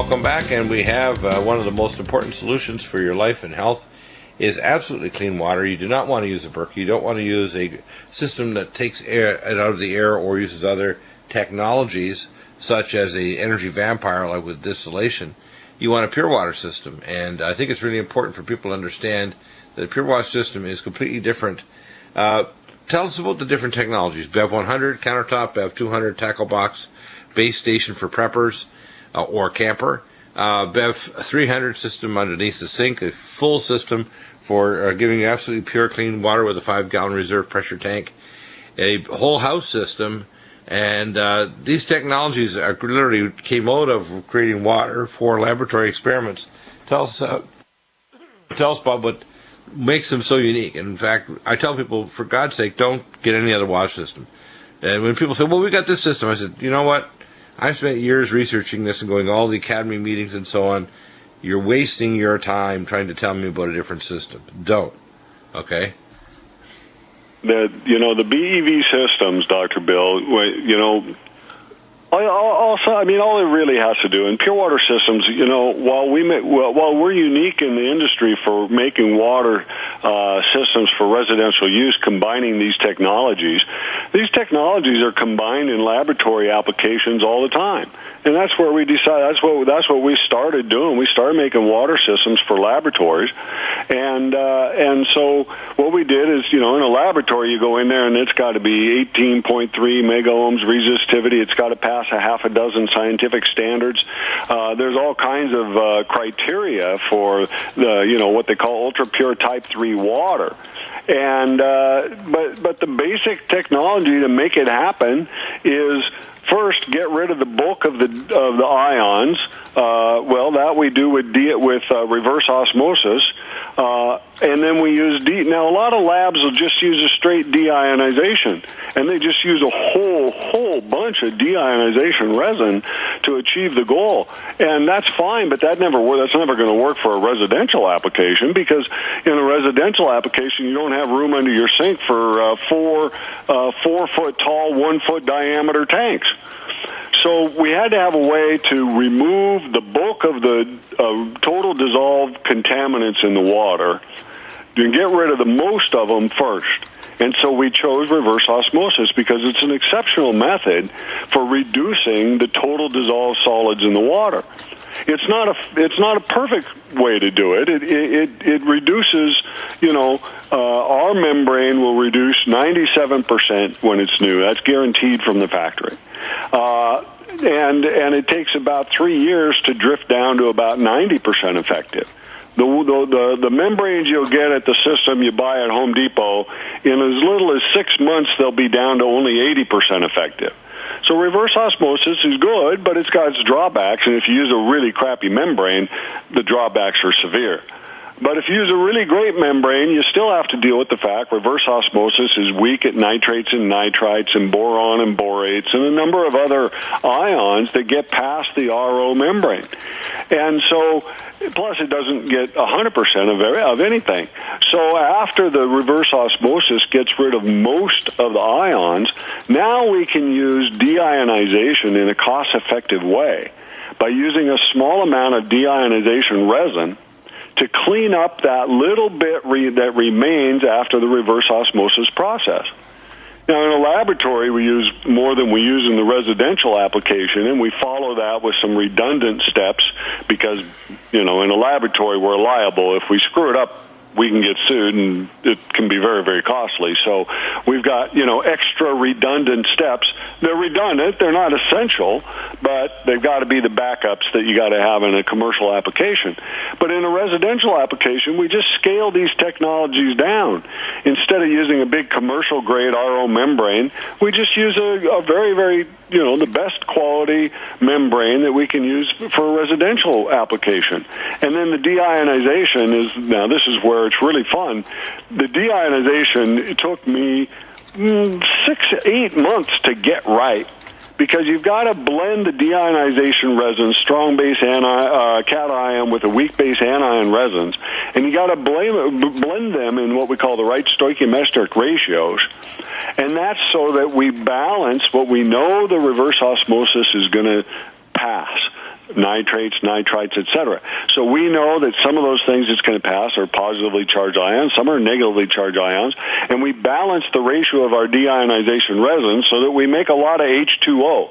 welcome back. And we have one of the most important solutions for your life and health is absolutely clean water. You do not want to use a Berkey. You don't want to use a system that takes air out of the air or uses other technologies such as a energy vampire like with distillation. You want a pure water system, and I think it's really important for people to understand that a pure water system is completely different. Tell us about the different technologies. Bev 100 countertop, Bev 200 tackle box, base station for preppers or camper, Bev 300 system underneath the sink, a full system for giving you absolutely pure clean water with a 5-gallon reserve pressure tank, a whole house system. And these technologies are literally came out of creating water for laboratory experiments. Tell us, Bob, what makes them so unique. And in fact, I tell people, for God's sake, don't get any other water system. And when people say, well, we got this system, I said, you know what? I've spent years researching this and going to all the academy meetings and so on. You're wasting your time trying to tell me about a different system. Don't. Okay? The BEV systems, Dr. Bill, also, I mean, all it really has to do in pure water systems, while we're unique in the industry for making water systems for residential use, combining these technologies are combined in laboratory applications all the time. And that's where we decided, that's what we started doing. We started making water systems for laboratories. And so what we did is, in a laboratory, you go in there and it's got to be 18.3 megaohms resistivity. It's got to pass a half a dozen scientific standards. There's all kinds of criteria for what they call ultra pure type 3 water. And but the basic technology to make it happen is, first, get rid of the bulk of the ions. That we do with reverse osmosis, and then we use Now, a lot of labs will just use a straight deionization, and they just use a whole bunch of deionization resin to achieve the goal, and that's fine. But that's never going to work for a residential application, because in a residential application, you don't have room under your sink for 4 foot tall, 1 foot diameter tanks. So we had to have a way to remove the bulk of the total dissolved contaminants in the water and get rid of the most of them first. And so we chose reverse osmosis because it's an exceptional method for reducing the total dissolved solids in the water. It's not a perfect way to do it. It reduces, our membrane will reduce 97% when it's new. That's guaranteed from the factory. And it takes about 3 years to drift down to about 90% effective. The membranes you'll get at the system you buy at Home Depot, in as little as 6 months, they'll be down to only 80% effective. So reverse osmosis is good, but it's got its drawbacks, and if you use a really crappy membrane, the drawbacks are severe. But if you use a really great membrane, you still have to deal with the fact reverse osmosis is weak at nitrates and nitrites and boron and borates and a number of other ions that get past the RO membrane. And so, plus it doesn't get 100% of anything. So after the reverse osmosis gets rid of most of the ions, now we can use deionization in a cost-effective way by using a small amount of deionization resin to clean up that little bit that remains after the reverse osmosis process. Now, in a laboratory, we use more than we use in the residential application, and we follow that with some redundant steps because, in a laboratory, we're liable. If we screw it up, we can get sued, and it can be very, very costly. So we've got, extra redundant steps. They're redundant. They're not essential, but they've got to be the backups that you got to have in a commercial application. But in a residential application, we just scale these technologies down. Instead of using a big commercial-grade RO membrane, we just use a very, very, the best quality membrane that we can use for a residential application. And then the deionization now this is where it's really fun. The deionization, it took me 6-8 months to get right, because you've got to blend the deionization resin, strong base cation with a weak base anion resins, and you got to blend them in what we call the right stoichiometric ratios. And that's so that we balance what we know the reverse osmosis is going to pass. nitrates, nitrites, etc. So we know that some of those things it's going to pass are positively charged ions, some are negatively charged ions, and we balance the ratio of our deionization resin so that we make a lot of H2O.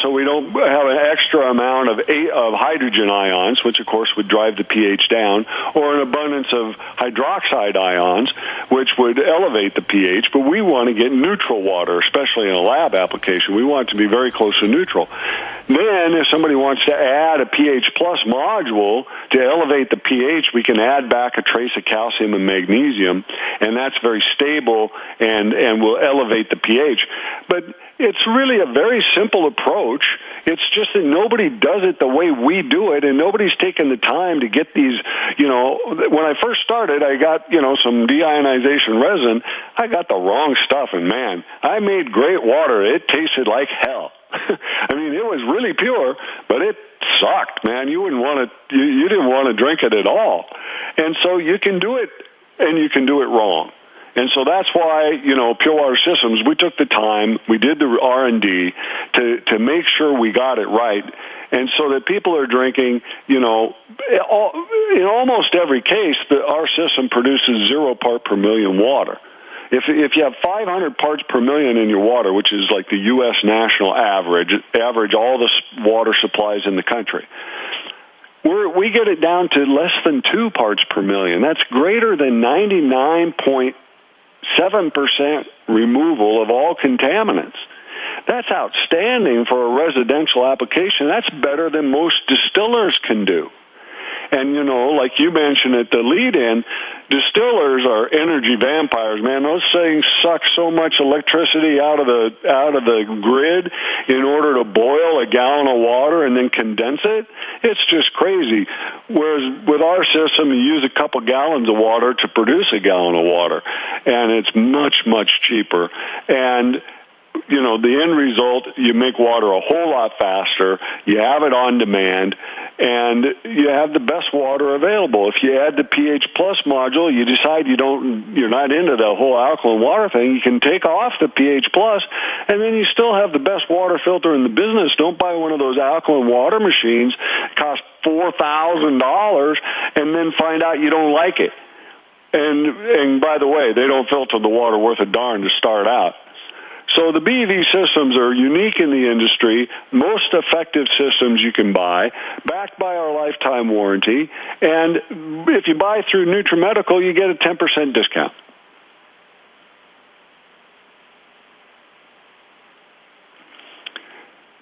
So we don't have an extra amount of hydrogen ions, which of course would drive the pH down, or an abundance of hydroxide ions, which would elevate the pH. But we want to get neutral water, especially in a lab application. We want it to be very close to neutral. Then, if somebody wants to add a pH plus module to elevate the pH, we can add back a trace of calcium and magnesium, and that's very stable and will elevate the pH. But it's really a very simple approach. It's just that nobody does it the way we do it, and nobody's taken the time to get these, when I first started, I got, some deionization resin. I got the wrong stuff, and man, I made great water. It tasted like hell. I mean, it was really pure, but it sucked, man. You didn't want to drink it at all. And so you can do it, and you can do it wrong. And so that's why, Pure Water Systems, we took the time, we did the R&D to make sure we got it right. And so that people are drinking, in almost every case, our system produces 0 part per million water. If you have 500 parts per million in your water, which is like the U.S. national average all the water supplies in the country, we get it down to less than 2 parts per million. That's greater than 99.7% removal of all contaminants. That's outstanding for a residential application. That's better than most distillers can do. And, like you mentioned at the lead-in, distillers are energy vampires, man. Those things suck so much electricity out of the grid in order to boil a gallon of water and then condense it. It's just crazy. Whereas with our system, you use a couple gallons of water to produce a gallon of water, and it's much, much cheaper. And the end result, you make water a whole lot faster, you have it on demand, and you have the best water available. If you add the pH plus module, you decide you're not into the whole alkaline water thing, you can take off the pH plus, and then you still have the best water filter in the business. Don't buy one of those alkaline water machines, it costs $4,000, and then find out you don't like it. And by the way, they don't filter the water worth a darn to start out. So the BEV systems are unique in the industry, most effective systems you can buy, backed by our lifetime warranty, and if you buy through Nutrimedical, you get a 10% discount.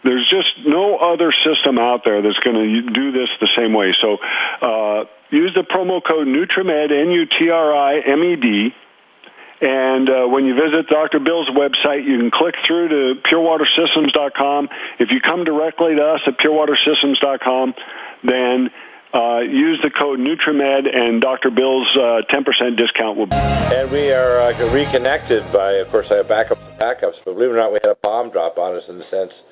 There's just no other system out there that's going to do this the same way. So use the promo code Nutrimed, N-U-T-R-I-M-E-D, and when you visit Dr. Bill's website, you can click through to purewatersystems.com. If you come directly to us at purewatersystems.com, then use the code Nutrimed, and Dr. Bill's 10% discount will be. And we are reconnected by, of course, I have backups, but believe it or not, we had a bomb drop on us in the sense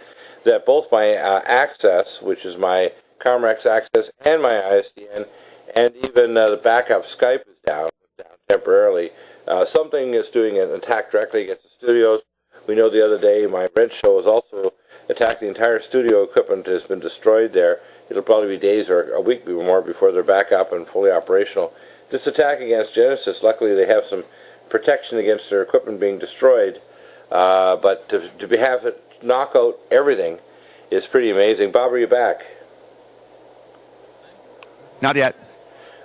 that both my Access, which is my Comrex Access, and my ISDN, and even the backup Skype is down temporarily. Something is doing an attack directly against the studios. We know the other day my Red Show was also attacked. The entire studio equipment has been destroyed there. It'll probably be days or a week or more before they're back up and fully operational. This attack against Genesis, luckily they have some protection against their equipment being destroyed, but to have it knock out everything is pretty amazing. Bob, are you back? Not yet.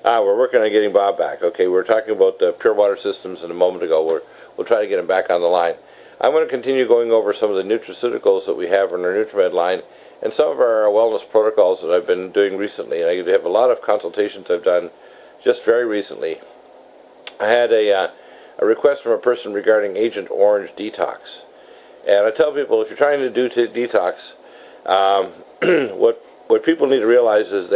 We're working on getting Bob back. Okay, we were talking about the Pure Water Systems a moment ago. We'll try to get him back on the line. I'm going to continue going over some of the nutraceuticals that we have in our Nutrimed line and some of our wellness protocols that I've been doing recently. And I have a lot of consultations I've done just very recently. I had a request from a person regarding Agent Orange Detox. And I tell people, if you're trying to do detox, what people need to realize is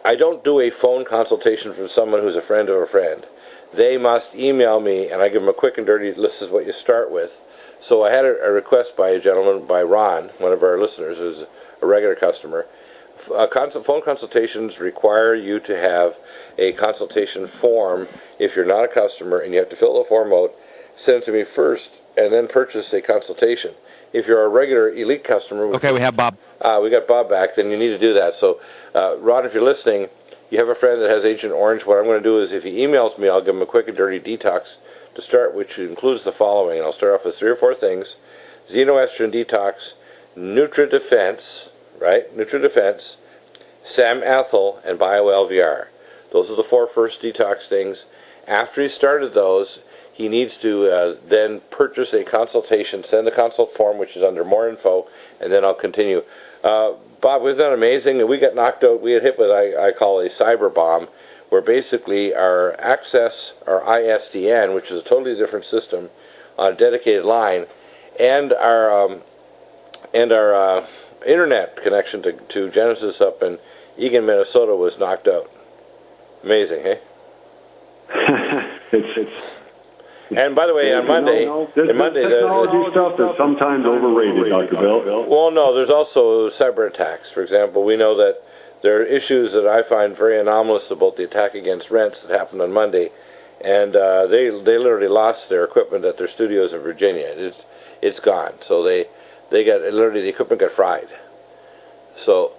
I don't do a phone consultation from someone who's a friend of a friend. They must email me, and I give them a quick and dirty, this is what you start with. So I had a request by a gentleman, by Ron, one of our listeners, who's a regular customer. Phone consultations require you to have a consultation form if you're not a customer, and you have to fill the form out, send it to me first, and then purchase a consultation. if you're a regular Elite customer... Okay, we have Bob. We got Bob back, then you need to do that. So, Ron, if you're listening, you have a friend that has Agent Orange. What I'm going to do is if he emails me, I'll give him a quick and dirty detox to start, which includes the following. And I'll start off with 3 or 4 things. Xenoestrogen detox, NutriDefense, right? NutriDefense, SAM-Ethyl, and BioLVR. Those are the 4 first detox things. After he started those, he needs to then purchase a consultation, send the consult form, which is under more info, and then I'll continue. Bob, wasn't that amazing? We got knocked out. We had hit with, I call a cyber bomb, where basically our access, our ISDN, which is a totally different system, on a dedicated line, and our internet connection to Genesis up in Eagan, Minnesota, was knocked out. Amazing, hey? And by the way, on Monday, technology stuff is sometimes overrated, Dr. Bill. Well, no, there's also cyber attacks. For example, we know that there are issues that I find very anomalous about the attack against Rents that happened on Monday, and they literally lost their equipment at their studios in Virginia. It's gone. So they got literally, the equipment got fried. So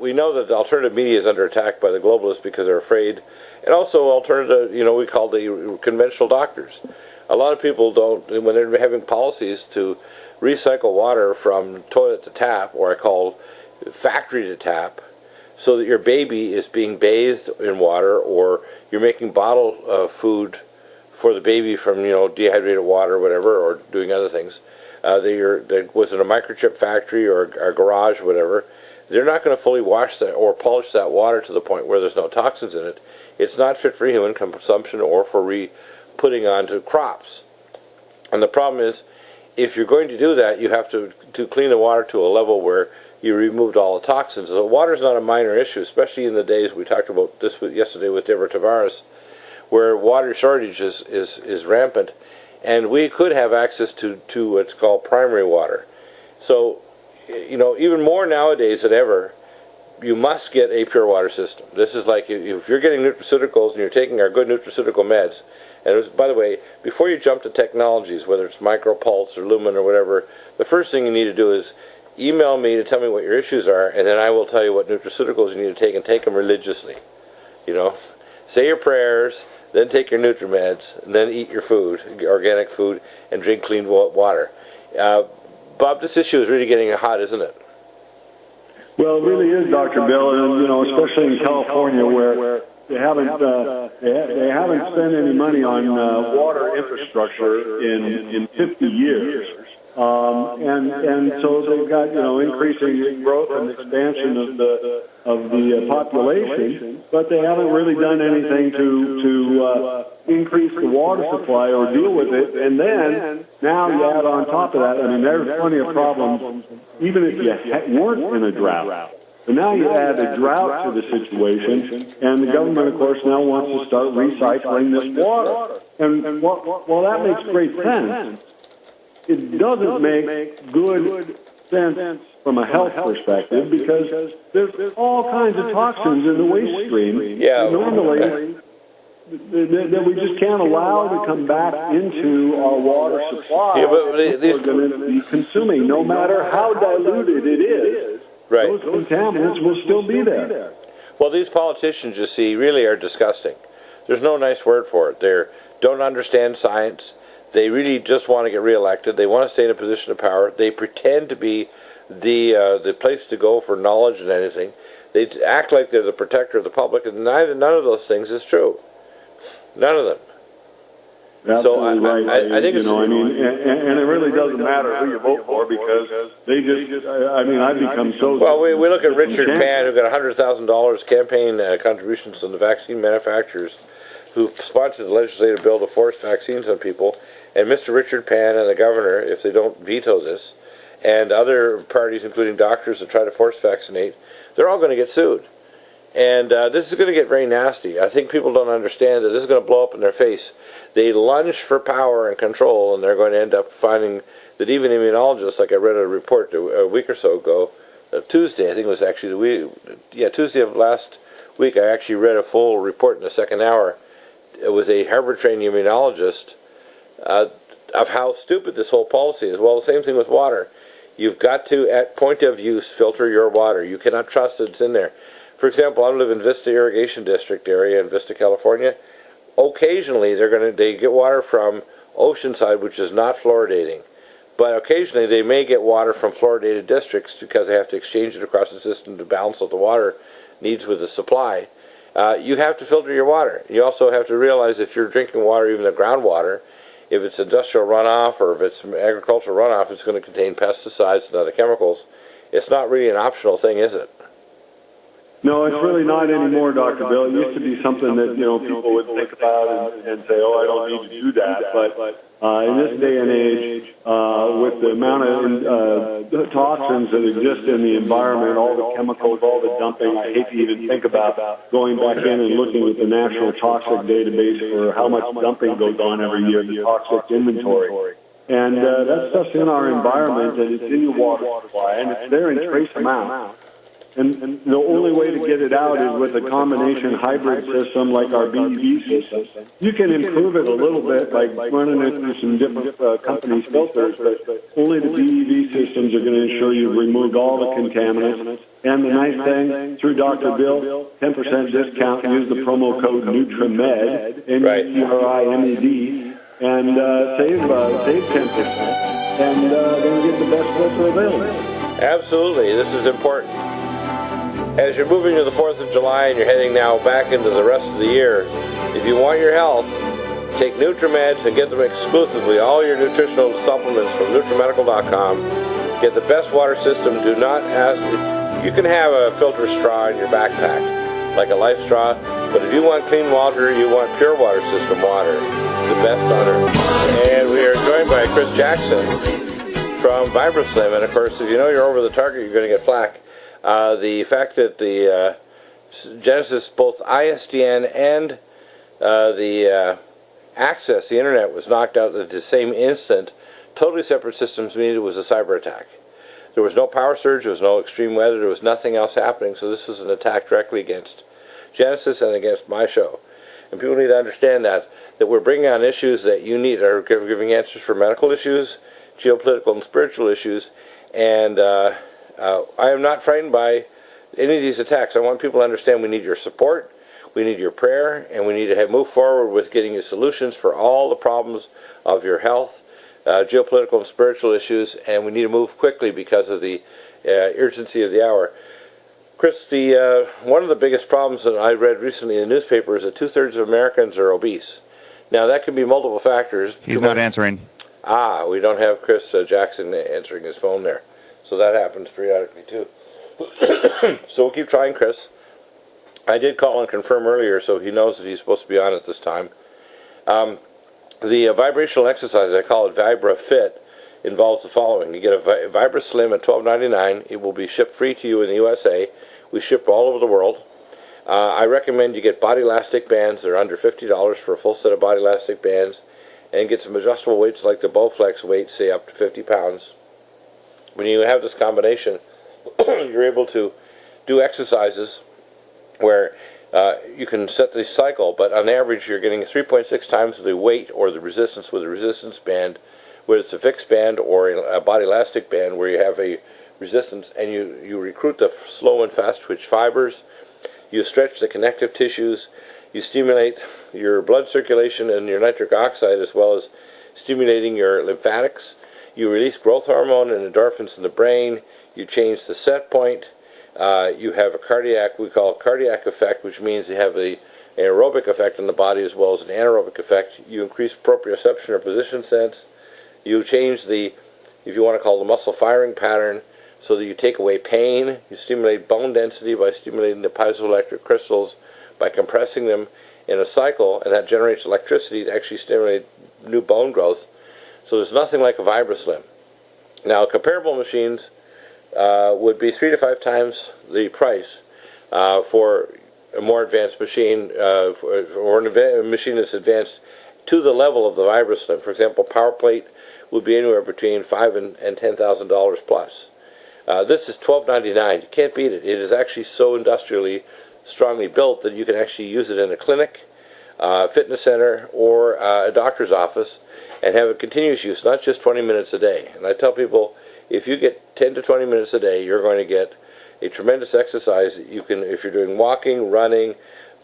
we know that the alternative media is under attack by the globalists because they're afraid. And also alternative, we call the conventional doctors. A lot of people don't, when they're having policies to recycle water from toilet to tap, or I call factory to tap, so that your baby is being bathed in water, or you're making bottle food for the baby from, dehydrated water or whatever, or doing other things. There was in a microchip factory or a garage or whatever, they're not going to fully wash that or polish that water to the point where there's no toxins in it. It's not fit for human consumption or for putting onto crops. And the problem is, if you're going to do that, you have to clean the water to a level where you removed all the toxins. So water is not a minor issue, especially in the days we talked about this yesterday with Deborah Tavares, where water shortage is rampant, and we could have access to what's called primary water. So, even more nowadays than ever, you must get a pure water system. This is like if you're getting nutraceuticals and you're taking our good nutraceutical meds. And by the way, before you jump to technologies, whether it's micropulse or lumen or whatever, the first thing you need to do is email me to tell me what your issues are, and then I will tell you what nutraceuticals you need to take, and take them religiously. Say your prayers, then take your NutriMeds, and then eat your food, organic food, and drink clean water. Bob, this issue is really getting hot, isn't it? Well, it really is, Dr. Bill, and especially in California, where they haven't spent any money on water infrastructure in 50 years, and so they've got increasing growth and expansion of the population, but they haven't really done anything to increase the water supply or deal with it. And then now you add on top of that, there's plenty of problems even if you weren't in a drought. But now you add a drought to the situation, and the government, of course, now wants to start recycling this water. And while that makes great sense, it doesn't make good sense from a health perspective, because there's all kinds of toxins in the waste stream that normally that we just can't allow to come back into our water supply. Yeah, but we're going to be consuming, no matter how diluted it is. Right. Those contaminants will still be there. Well, these politicians, you see, really are disgusting. There's no nice word for it. They don't understand science. They really just want to get reelected. They want to stay in a position of power. They pretend to be the place to go for knowledge and anything. They act like they're the protector of the public, and none of those things is true. None of them. Absolutely right. I think it's... and it really doesn't matter who you vote for, because they just I've become so... Well, we look at Richard Pan, who got $100,000 campaign contributions from the vaccine manufacturers, who sponsored the legislative bill to force vaccines on people, and Mr. Richard Pan and the governor, if they don't veto this, and other parties, including doctors that try to force vaccinate, they're all going to get sued. And this is going to get very nasty. I think people don't understand that this is going to blow up in their face. They lunge for power and control, and they're going to end up finding that even immunologists, like I read a report a week or so ago, Tuesday, I think it was actually Tuesday of last week, I actually read a full report in the second hour. It was a Harvard-trained immunologist of how stupid this whole policy is. Well, the same thing with water. You've got to, at point of use, filter your water. You cannot trust it's in there. For example, I live in Vista Irrigation District area in Vista, California. Occasionally, they get water from Oceanside, which is not fluoridating. But occasionally, they may get water from fluoridated districts because they have to exchange it across the system to balance what the water needs with the supply. You have to filter your water. You also have to realize if you're drinking water, even the groundwater, if it's industrial runoff or if it's agricultural runoff, it's going to contain pesticides and other chemicals. It's not really an optional thing, is it? No, it's really not anymore, Dr. Bill. It used to be something that, people would think about and say, oh, I don't need to do that. But in this day and age, with the amount of toxins that exist in the environment, all the chemicals, all the dumping, I hate to even think about going back in and looking at the National Toxic Database for how much dumping goes on every year, the toxic inventory. And that stuff's in our environment, and it's in your water supply, and it's there in trace amount. And the only way to get it out is with a combination hybrid system like our BEV system. You can improve it a little bit by running it through some different companies' filters, but only the BEV systems are going to ensure you've removed all the contaminants. And the nice thing, through Dr. Bill, 10% discount, use the promo code Nutrimed, N-U-T-R-I-M-E-D, and save 10%, and then get the best filter available. Absolutely, this is important. As you're moving to the 4th of July and you're heading now back into the rest of the year, if you want your health, take Nutrimeds and get them exclusively, all your nutritional supplements from Nutrimedical.com. Get the best water system. Do not ask. You can have a filter straw in your backpack, like a Life straw, but if you want clean water, you want pure water system water, the best on earth. And we are joined by Chris Jackson from VIBRASLIM, and of course, if you know you're over the target, you're going to get flack. The fact that the Genesis, both ISDN and the access, the internet, was knocked out at the same instant, totally separate systems mean it was a cyber attack. There was no power surge, there was no extreme weather, there was nothing else happening, so this was an attack directly against Genesis and against my show. And people need to understand that we're bringing on issues that you need, are giving answers for medical issues, geopolitical and spiritual issues, and I am not frightened by any of these attacks. I want people to understand we need your support, we need your prayer, and we need to move forward with getting you solutions for all the problems of your health, geopolitical and spiritual issues, and we need to move quickly because of the urgency of the hour. Chris, one of the biggest problems that I read recently in the newspaper is that 2/3 of Americans are obese. Now, that can be multiple factors. He's not answering. We don't have Chris Jackson answering his phone there. So that happens periodically too. So we'll keep trying, Chris. I did call and confirm earlier, so he knows that he's supposed to be on at this time. The vibrational exercise, I call it VibraFit, involves the following. You get a VibraSlim at $12.99. It will be shipped free to you in the USA. We ship all over the world. I recommend you get body elastic bands. They're under $50 for a full set of body elastic bands, and get some adjustable weights like the Bowflex weight, say up to 50 pounds. When you have this combination, you're able to do exercises where you can set the cycle, but on average you're getting 3.6 times the weight or the resistance with a resistance band, whether it's a fixed band or a body elastic band where you have a resistance, and you recruit the slow and fast twitch fibers, you stretch the connective tissues, you stimulate your blood circulation and your nitric oxide, as well as stimulating your lymphatics. You release growth hormone and endorphins in the brain. You change the set point. You have a cardiac, we call it cardiac effect, which means you have an aerobic effect on the body as well as an anaerobic effect. You increase proprioception or position sense. You change the, if you want to call the muscle firing pattern, so that you take away pain. You stimulate bone density by stimulating the piezoelectric crystals, by compressing them in a cycle, and that generates electricity to actually stimulate new bone growth. So there's nothing like a VibraSlim. Now, comparable machines would be 3 to 5 times the price for a more advanced machine, or a machine that's advanced to the level of the VibraSlim. For example, PowerPlate would be anywhere between $5,000 and $10,000 plus. This is $12.99. You can't beat it. It is actually so industrially strongly built that you can actually use it in a clinic, fitness center, or a doctor's office. and have a continuous use, not just 20 minutes a day. And I tell people, if you get 10 to 20 minutes a day, you're going to get a tremendous exercise that you can, if you're doing walking, running,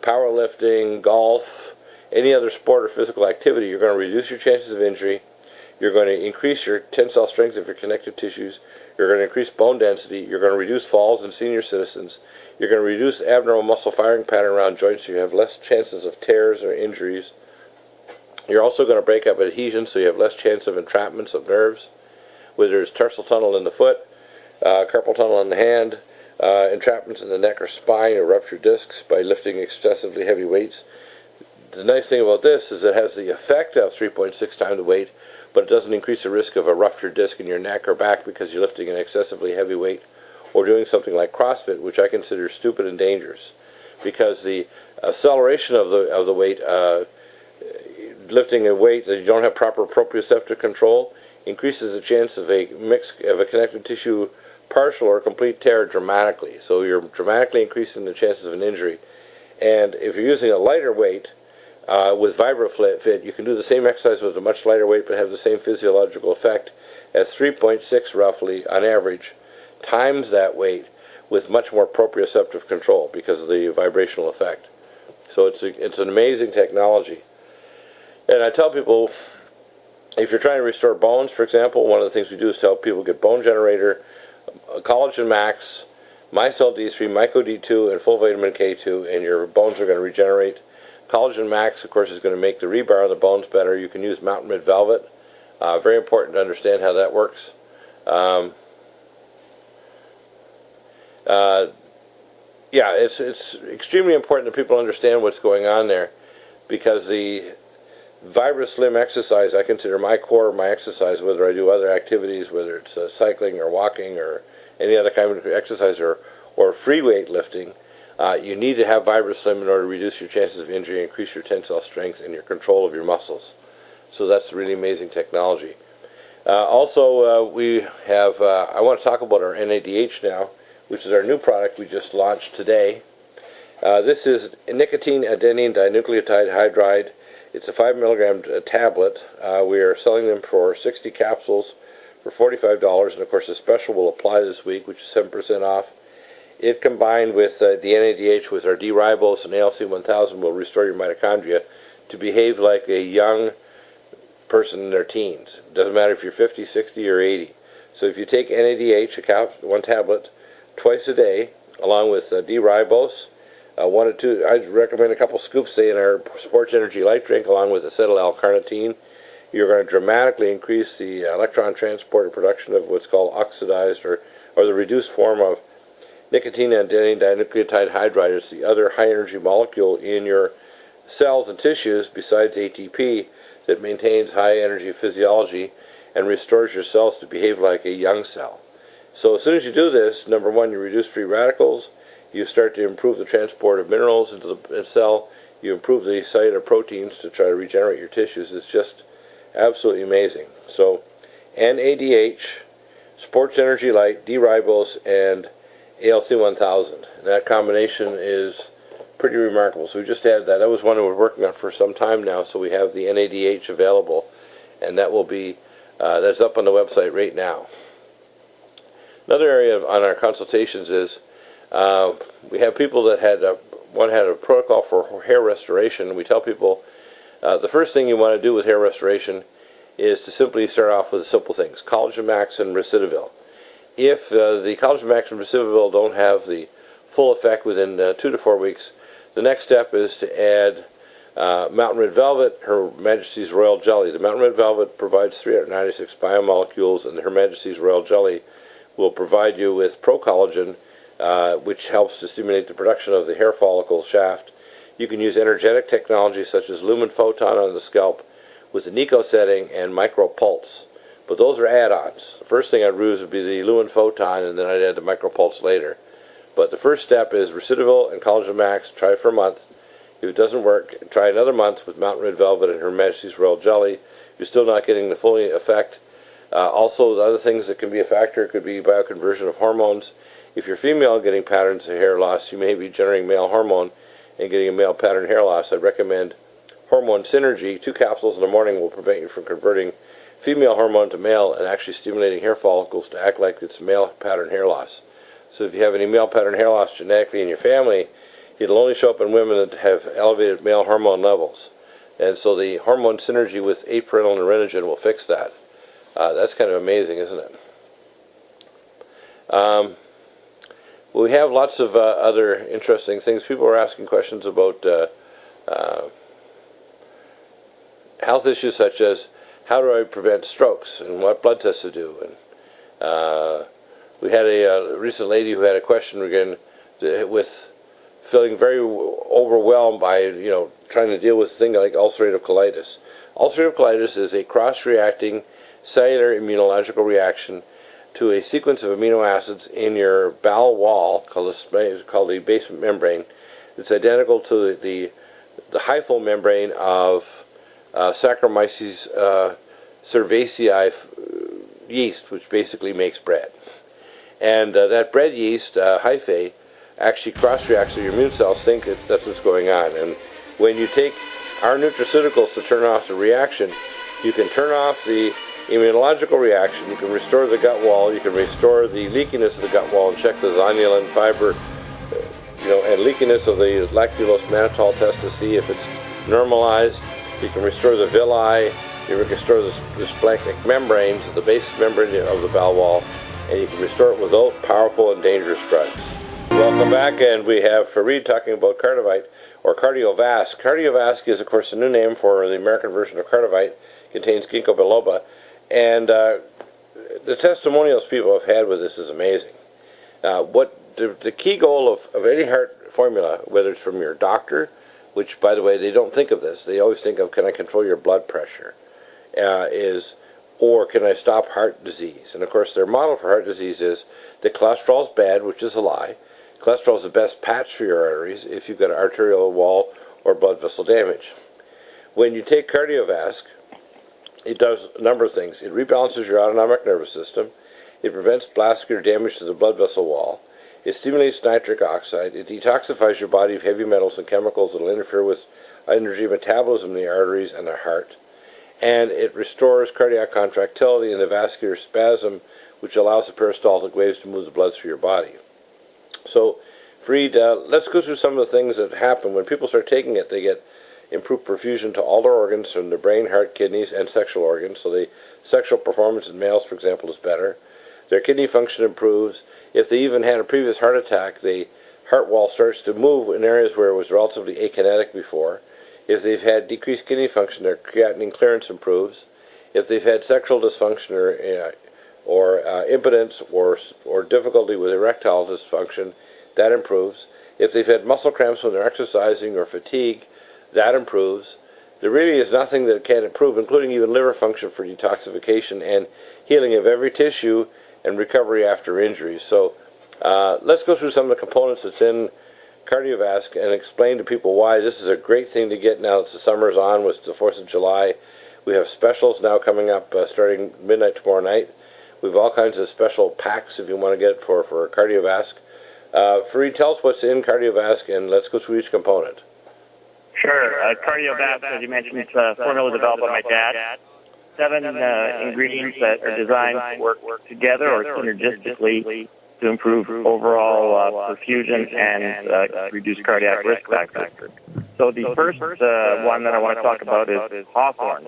powerlifting, golf, any other sport or physical activity, you're going to reduce your chances of injury. You're going to increase your tensile strength of your connective tissues. You're going to increase bone density. You're going to reduce falls in senior citizens. You're going to reduce abnormal muscle firing pattern around joints, so you have less chances of tears or injuries. You're also going to break up adhesions, so you have less chance of entrapments of nerves, whether it's tarsal tunnel in the foot, carpal tunnel in the hand, entrapments in the neck or spine, or ruptured discs by lifting excessively heavy weights. The nice thing about this is it has the effect of 3.6 times the weight, but it doesn't increase the risk of a ruptured disc in your neck or back because you're lifting an excessively heavy weight or doing something like CrossFit, which I consider stupid and dangerous, because the acceleration of the weight, lifting a weight that you don't have proper proprioceptive control, increases the chance of a connective tissue partial or complete tear dramatically. So you're dramatically increasing the chances of an injury. And if you're using a lighter weight with VIBRAFIT, you can do the same exercise with a much lighter weight but have the same physiological effect as 3.6 roughly on average times that weight with much more proprioceptive control because of the vibrational effect. So it's an amazing technology. And I tell people, if you're trying to restore bones, for example, one of the things we do is to help people get bone generator, collagen max, micelle D3, myco D2, and full vitamin K2, and your bones are going to regenerate. Collagen max, of course, is going to make the rebar of the bones better. You can use Mountain Red Velvet. Very important to understand how that works. Yeah, it's extremely important that people understand what's going on there, because the VibraSlim exercise, I consider my core of my exercise, whether I do other activities, whether it's cycling or walking or any other kind of exercise or free weight lifting. You need to have VibraSlim in order to reduce your chances of injury, increase your tensile strength, and your control of your muscles. So that's really amazing technology. Also, we have, I want to talk about our NADH now, which is our new product we just launched today. This is nicotine adenine dinucleotide hydride. It's a 5 milligram tablet. We are selling them for 60 capsules for $45, and of course the special will apply this week, which is 7% off. It combined with the NADH with our D-ribose and ALC-1000 will restore your mitochondria to behave like a young person in their teens. It doesn't matter if you're 50, 60, or 80. So if you take NADH, one tablet, twice a day, along with D-ribose, 1 or 2, I'd recommend a couple scoops, say, in our Sports Energy Light Drink, along with acetyl L-carnitine. You're going to dramatically increase the electron transport and production of what's called oxidized or the reduced form of nicotine adenine dinucleotide hydride. It's the other high-energy molecule in your cells and tissues besides ATP that maintains high-energy physiology and restores your cells to behave like a young cell. So as soon as you do this, number one, you reduce free radicals, you start to improve the transport of minerals into the cell, you improve the cellular proteins to try to regenerate your tissues. It's just absolutely amazing. So NADH, Sports Energy Light, D-ribose, and ALC-1000. That combination is pretty remarkable. So we just added that. That was one that we're working on for some time now, so we have the NADH available, and that will be, that's up on the website right now. Another area on our consultations is we have people that had a protocol for hair restoration. We tell people the first thing you want to do with hair restoration is to simply start off with the simple things: Collagen Max and Recidivil. If the Collagen Max and Recidivil don't have the full effect within 2 to 4 weeks, the next step is to add Mountain Red Velvet, Her Majesty's Royal Jelly. The Mountain Red Velvet provides 396 biomolecules, and the Her Majesty's Royal Jelly will provide you with pro-collagen, which helps to stimulate the production of the hair follicle shaft. You can use energetic technology such as lumen photon on the scalp with the Nico setting and micro pulse. But those are add-ons. The first thing I'd use would be the lumen photon, and then I'd add the micro pulse later. But the first step is Recidivil and Collagen Max. Try it for a month. If it doesn't work, try another month with Mountain Red Velvet and Her Majesty's Royal Jelly. You're still not getting the full effect. Also, the other things that can be a factor could be bioconversion of hormones. If you're female getting patterns of hair loss, you may be generating male hormone and getting a male pattern hair loss. I'd recommend hormone synergy. 2 capsules in the morning will prevent you from converting female hormone to male and actually stimulating hair follicles to act like it's male pattern hair loss. So if you have any male pattern hair loss genetically in your family, it'll only show up in women that have elevated male hormone levels. And so the hormone synergy with aprenyl and renogen will fix that. That's kind of amazing, isn't it? We have lots of other interesting things. People are asking questions about health issues such as how do I prevent strokes and what blood tests to do. And we had a recent lady who had a question again with feeling very overwhelmed by trying to deal with a thing like ulcerative colitis. Ulcerative colitis is a cross-reacting cellular immunological reaction to a sequence of amino acids in your bowel wall called the basement membrane. It's identical to the hyphal membrane of Saccharomyces cerevisiae yeast, which basically makes bread. And that bread yeast, hyphae, actually cross-reacts, so your immune cells think that's what's going on. And when you take our nutraceuticals to turn off the reaction, you can turn off the immunological reaction, you can restore the gut wall, you can restore the leakiness of the gut wall and check the zonulin fiber, and leakiness of the lactulose mannitol test to see if it's normalized. You can restore the villi, you can restore the splanchnic membranes, the base membrane of the bowel wall, and you can restore it without powerful and dangerous drugs. Welcome back, and we have Fareed talking about KARDOVITE, or KARDIOVASC. KARDIOVASC is, of course, a new name for the American version of KARDOVITE. It contains ginkgo biloba, and the testimonials people have had with this is amazing. What the key goal of any heart formula, whether it's from your doctor, which, by the way, they don't think of this. They always think of, can I control your blood pressure? Or can I stop heart disease? And, of course, their model for heart disease is that cholesterol is bad, which is a lie. Cholesterol is the best patch for your arteries if you've got arterial wall or blood vessel damage. When you take KARDIOVASC, it does a number of things. It rebalances your autonomic nervous system. It prevents vascular damage to the blood vessel wall. It stimulates nitric oxide. It detoxifies your body of heavy metals and chemicals that will interfere with energy metabolism in the arteries and the heart. And it restores cardiac contractility and the vascular spasm, which allows the peristaltic waves to move the blood through your body. So, Fareed, let's go through some of the things that happen. When people start taking it, they get improved perfusion to all their organs, from the brain, heart, kidneys, and sexual organs. So the sexual performance in males, for example, is better. Their kidney function improves. If they even had a previous heart attack, the heart wall starts to move in areas where it was relatively akinetic before. If they've had decreased kidney function, their creatinine clearance improves. If they've had sexual dysfunction or impotence or difficulty with erectile dysfunction, that improves. If they've had muscle cramps when they're exercising or fatigue, that improves. There really is nothing that can't improve, including even liver function for detoxification and healing of every tissue and recovery after injuries. So let's go through some of the components that's in KARDIOVASC and explain to people why this is a great thing to get now that the summer's on with the 4th of July. We have specials now coming up starting midnight tomorrow night. We have all kinds of special packs if you want to get it for KARDIOVASC. Fareed, tell us what's in KARDIOVASC, and let's go through each component. Sure. KARDIOVASC, as you mentioned, it's a formula developed by my dad. 7 ingredients that are designed to work together or synergistically to improve overall perfusion and reduce cardiac risk factors. So the first one that I want to talk about is hawthorn.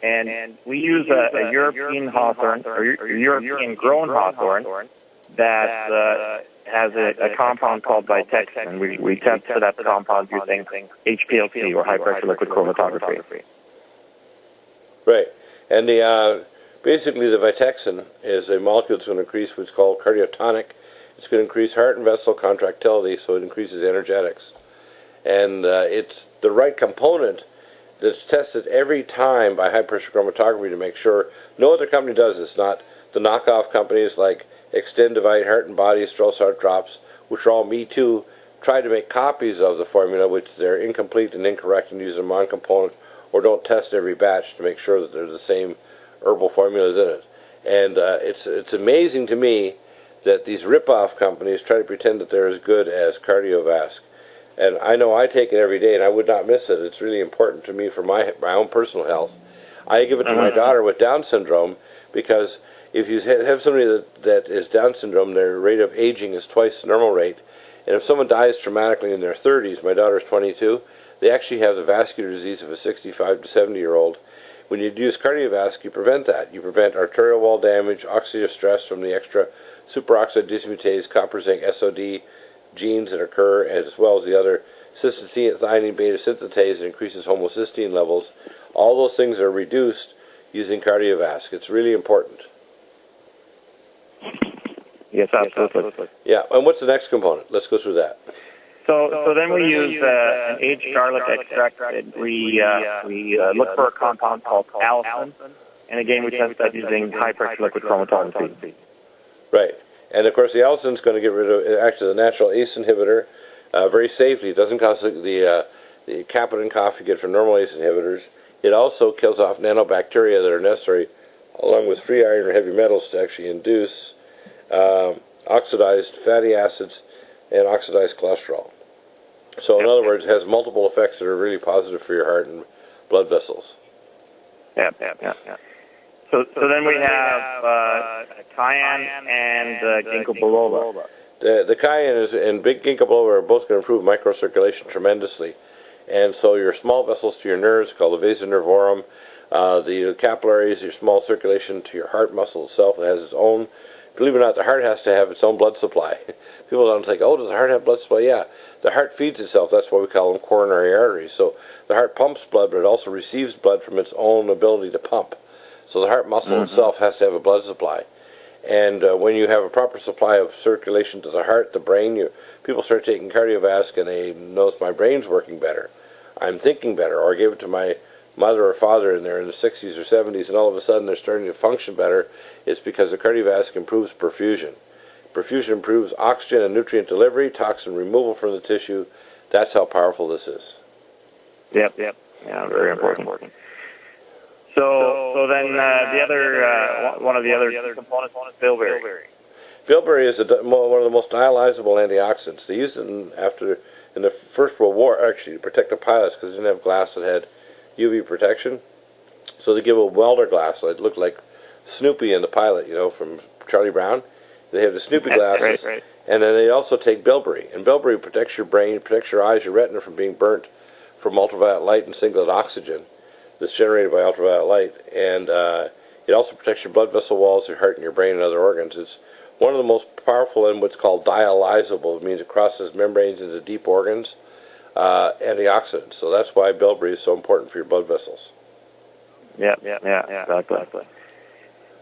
And we use a European hawthorn, or European-grown hawthorn, that has a compound called VITEX, and we test for that compound using HPLC, or high-pressure liquid chromatography. Right. And basically the Vitexin is a molecule that's going to increase what's called cardiotonic. It's going to increase heart and vessel contractility, so it increases energetics. And it's the right component that's tested every time by high-pressure chromatography to make sure. No other company does this, not the knockoff companies like Extendivite, Heart and Body, Strauss Heart Drops, which are all Me Too, try to make copies of the formula, which they're incomplete and incorrect and use a non-component, or don't test every batch to make sure that they're the same herbal formulas in it. And it's amazing to me that these rip-off companies try to pretend that they're as good as KARDIOVASC. And I know I take it every day, and I would not miss it. It's really important to me for my own personal health. I give it to my daughter with Down syndrome because if you have somebody that is Down syndrome, their rate of aging is twice the normal rate. And if someone dies traumatically in their 30s, my daughter's 22, they actually have the vascular disease of a 65 to 70-year-old. When you use KARDIOVASC, you prevent that. You prevent arterial wall damage, oxidative stress from the extra superoxide dismutase, copper, zinc, SOD genes that occur, as well as the other cysteine, thionine, beta synthetase that increases homocysteine levels. All those things are reduced using KARDIOVASC. It's really important. Yes, absolutely. Yeah, and what's the next component? Let's go through that. So then we use an aged garlic extract. We look for a compound called allicin, and again we test that using high-pressure liquid chromatography. Right, and of course the allicin is going to get rid of, it acts as a natural ACE inhibitor very safely. It doesn't cause the captain cough you get from normal ACE inhibitors. It also kills off nanobacteria that are necessary, along with free iron or heavy metals, to actually induce oxidized fatty acids and oxidized cholesterol. So in other words, it has multiple effects that are really positive for your heart and blood vessels. Yeah. So then we have cayenne and ginkgo biloba. The cayenne and big ginkgo biloba are both going to improve microcirculation tremendously. And so your small vessels to your nerves, called the vasa nervorum, the capillaries, your small circulation to your heart muscle itself, it has its own. Believe it or not, the heart has to have its own blood supply. People don't think, oh, does the heart have blood supply? Yeah, the heart feeds itself. That's why we call them coronary arteries. So the heart pumps blood, but it also receives blood from its own ability to pump. So the heart muscle itself has to have a blood supply. And when you have a proper supply of circulation to the heart, the brain, people start taking KARDIOVASC and they notice my brain's working better. I'm thinking better. Or I gave it to my mother or father and they're in the 60s or 70s and all of a sudden they're starting to function better. It's because the KARDIOVASC improves perfusion. Perfusion improves oxygen and nutrient delivery, toxin removal from the tissue. That's how powerful this is. Yep. Yeah, very important. So then the other one of the other components is bilberry. Bilberry is one of the most dialyzable antioxidants. They used it in the First World War actually to protect the pilots because they didn't have glass that had UV protection. So they give a welder glass. So it looked like Snoopy and the pilot, from Charlie Brown. They have the Snoopy glasses, right. And then they also take bilberry. And bilberry protects your brain, protects your eyes, your retina from being burnt from ultraviolet light and singlet oxygen that's generated by ultraviolet light. And it also protects your blood vessel walls, your heart, and your brain and other organs. It's one of the most powerful and what's called dialyzable. It means it crosses membranes into deep organs, antioxidants. So that's why bilberry is so important for your blood vessels. Yeah, exactly.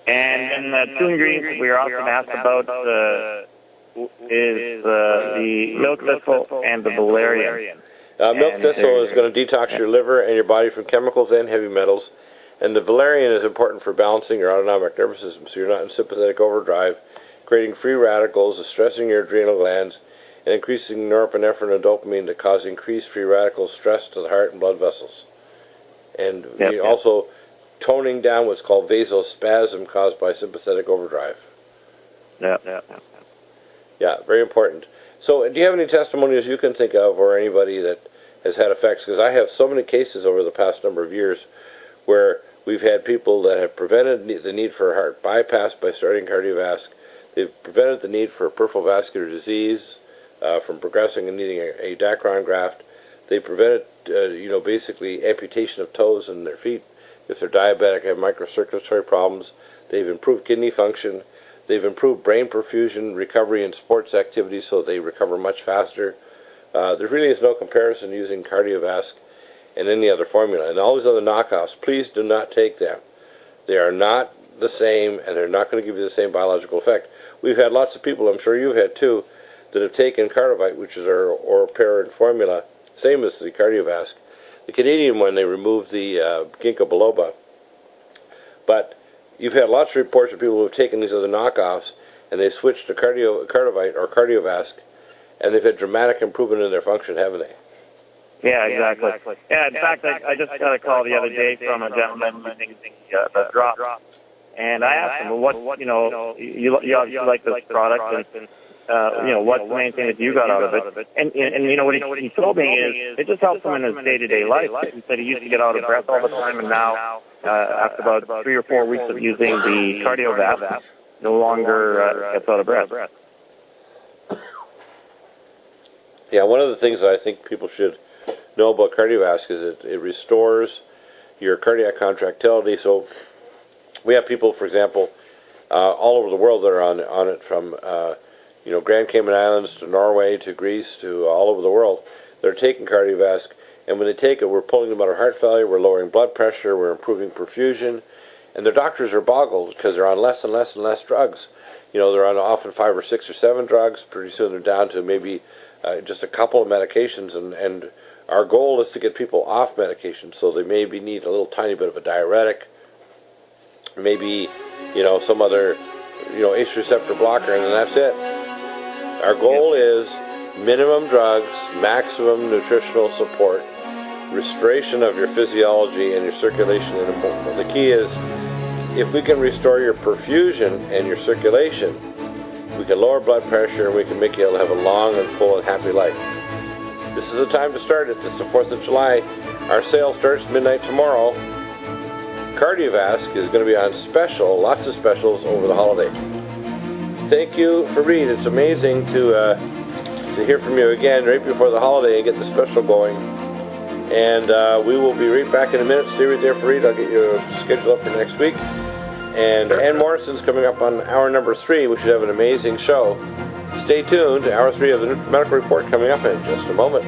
And then the two ingredients we are often asked about is the milk thistle and the valerian. Milk thistle is going to detox your liver and your body from chemicals and heavy metals. And the valerian is important for balancing your autonomic nervous system so you're not in sympathetic overdrive, creating free radicals, stressing your adrenal glands, and increasing norepinephrine and dopamine that cause increased free radical stress to the heart and blood vessels. And also toning down what's called vasospasm caused by sympathetic overdrive. Yeah, very important. So do you have any testimonials you can think of or anybody that has had effects? Because I have so many cases over the past number of years where we've had people that have prevented the need for a heart bypass by starting KARDIOVASC. They've prevented the need for peripheral vascular disease from progressing and needing a Dacron graft. They prevented, basically amputation of toes and their feet. If they're diabetic, have microcirculatory problems. They've improved kidney function. They've improved brain perfusion, recovery in sports activities, so they recover much faster. There really is no comparison using KARDIOVASC and any other formula. And all these other knockoffs, please do not take them. They are not the same, and they're not going to give you the same biological effect. We've had lots of people, I'm sure you've had too, that have taken KARDOVITE, which is our oropararin formula, same as the KARDIOVASC. The Canadian one, they removed the ginkgo biloba. But you've had lots of reports of people who have taken these other knockoffs and they switched to KARDOVITE or KARDIOVASC, and they've had dramatic improvement in their function, haven't they? Yeah, exactly. Yeah, in fact, I just got a call the other day from a gentleman using the drop, and I asked him, well, what you obviously like this product, what's the main thing that you got out of it? And what he told me is it just helps him in his day-to-day life. He said he used to get out of breath all the time, and now, after about 3 or 4 weeks of using the KARDIOVASC, no longer gets out of breath. Yeah, one of the things that I think people should know about KARDIOVASC is it restores your cardiac contractility. So we have people, for example, all over the world that are on it, from Grand Cayman Islands to Norway to Greece to all over the world. They're taking KARDIOVASC, and when they take it, we're pulling them out of heart failure, we're lowering blood pressure, we're improving perfusion, and their doctors are boggled because they're on less and less and less drugs. They're on often 5 or 6 or 7 drugs. Pretty soon they're down to maybe just a couple of medications, and our goal is to get people off medication. So they maybe need a little tiny bit of a diuretic, maybe some other ACE receptor blocker, and then that's it. Our goal is minimum drugs, maximum nutritional support, restoration of your physiology and your circulation and movement. The key is, if we can restore your perfusion and your circulation, we can lower blood pressure, and we can make you able to have a long and full and happy life. This is the time to start it. It's the 4th of July. Our sale starts midnight tomorrow. KARDIOVASC is going to be on special, lots of specials over the holiday. Thank you for reading. It's amazing to hear from you again right before the holiday and get the special going. And we will be right back in a minute. Stay right there for Reed. I'll get you scheduled up for next week. And Ann Morrison's coming up on hour number 3. We should have an amazing show. Stay tuned to hour 3 of the Nutrimedical Report coming up in just a moment.